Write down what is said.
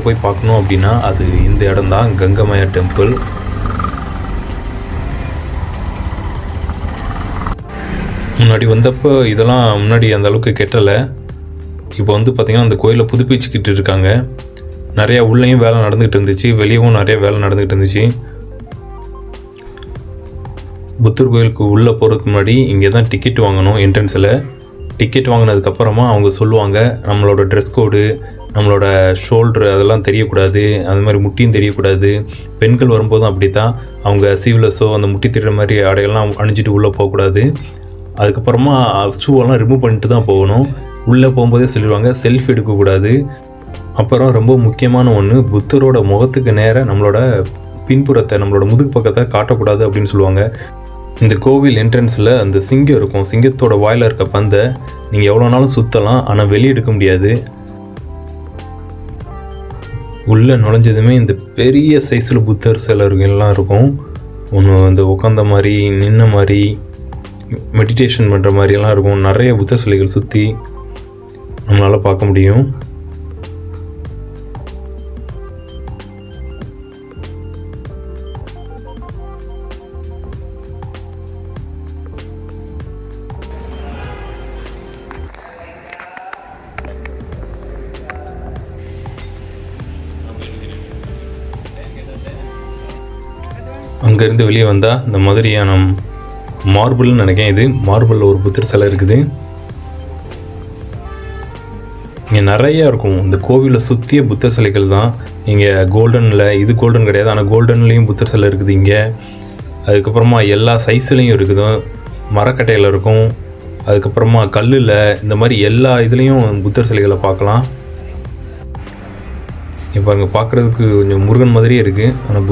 போய் பார்க்கணும் அப்படின்னா அது இந்த இடம் தான், கங்கமயா டெம்பிள். முன்னாடி வந்தப்போ இதெல்லாம் முன்னாடி அந்த அளவுக்கு கெட்டலை. இப்போ வந்து பார்த்திங்கன்னா அந்த கோயிலை புதுப்பிச்சுக்கிட்டு இருக்காங்க. நிறையா உள்ளேயும் வேலை நடந்துகிட்டு இருந்துச்சு, வெளியவும் நிறைய வேலை நடந்துகிட்டு இருந்துச்சு. புத்தர் கோயிலுக்கு உள்ளே போகிறதுக்கு முன்னாடி இங்கே தான் டிக்கெட் வாங்கணும். என்ட்ரன்ஸில் டிக்கெட் வாங்கினதுக்கப்புறமா அவங்க சொல்லுவாங்க நம்மளோட ட்ரெஸ் கோடு, நம்மளோட ஷோல்ட்ரு அதெல்லாம் தெரியக்கூடாது, அது மாதிரி முட்டியும் தெரியக்கூடாது. பெண்கள் வரும்போதும் அப்படி தான், அவங்க சீவ்லெஸ்ஸோ அந்த முட்டி திட்டுற மாதிரி ஆடைகள்லாம் அணிஞ்சிட்டு உள்ளே போகக்கூடாது. அதுக்கப்புறமா ஷூவெல்லாம் ரிமூவ் பண்ணிட்டு தான் போகணும். உள்ளே போகும்போதே சொல்லிடுவாங்க செல்ஃபி எடுக்கக்கூடாது. அப்புறம் ரொம்ப முக்கியமான ஒன்று, புத்தரோட முகத்துக்கு நேராக நம்மளோட பின்புறத்தை, நம்மளோட முதுகு பக்கத்தை காட்டக்கூடாது அப்படின்னு சொல்லுவாங்க. இந்த கோவில் என்ட்ரன்ஸில் அந்த சிங்கம் இருக்கும். சிங்கத்தோட வாயில் இருக்க பந்தை நீங்கள் எவ்வளோ நாளும் சுற்றலாம், ஆனால் வெளியே எடுக்க முடியாது. உள்ளே நுழைஞ்சதுமே இந்த பெரிய சைஸில் புத்தர் சிலர்கள்லாம் இருக்கும். ஒன்று இந்த உட்காந்த மாதிரி, நின்ன மாதிரி, மெடிடேஷன் பண்ணுற மாதிரியெல்லாம் இருக்கும். நிறைய புத்தர் சிலைகள் சுற்றி நம்மளால் பார்க்க முடியும். அங்கேருந்து வெளியே வந்தால் இந்த மாதிரியான மார்பிள்னு நினைக்கிறேன், இது மார்பிளில் ஒரு புத்தர் சிலை இருக்குது. இங்கே நிறையா இருக்கும். இந்த கோவிலை சுற்றிய புத்தர் சிலைகள் தான். இங்கே கோல்டனில், இது கோல்டன் கிடையாது, ஆனால் கோல்டன்லேயும் புத்தர் சிலை இருக்குது இங்கே. அதுக்கப்புறமா எல்லா சைஸ்லேயும் இருக்குது. மரக்கட்டையில் இருக்கும், அதுக்கப்புறமா கல்லில், இந்த மாதிரி எல்லா இதுலேயும் புத்தர் சிலைகளை பார்க்கலாம். இப்போ அங்கே பார்க்குறதுக்கு கொஞ்சம் முருகன் மாதிரியே இருக்குது, ஆனால்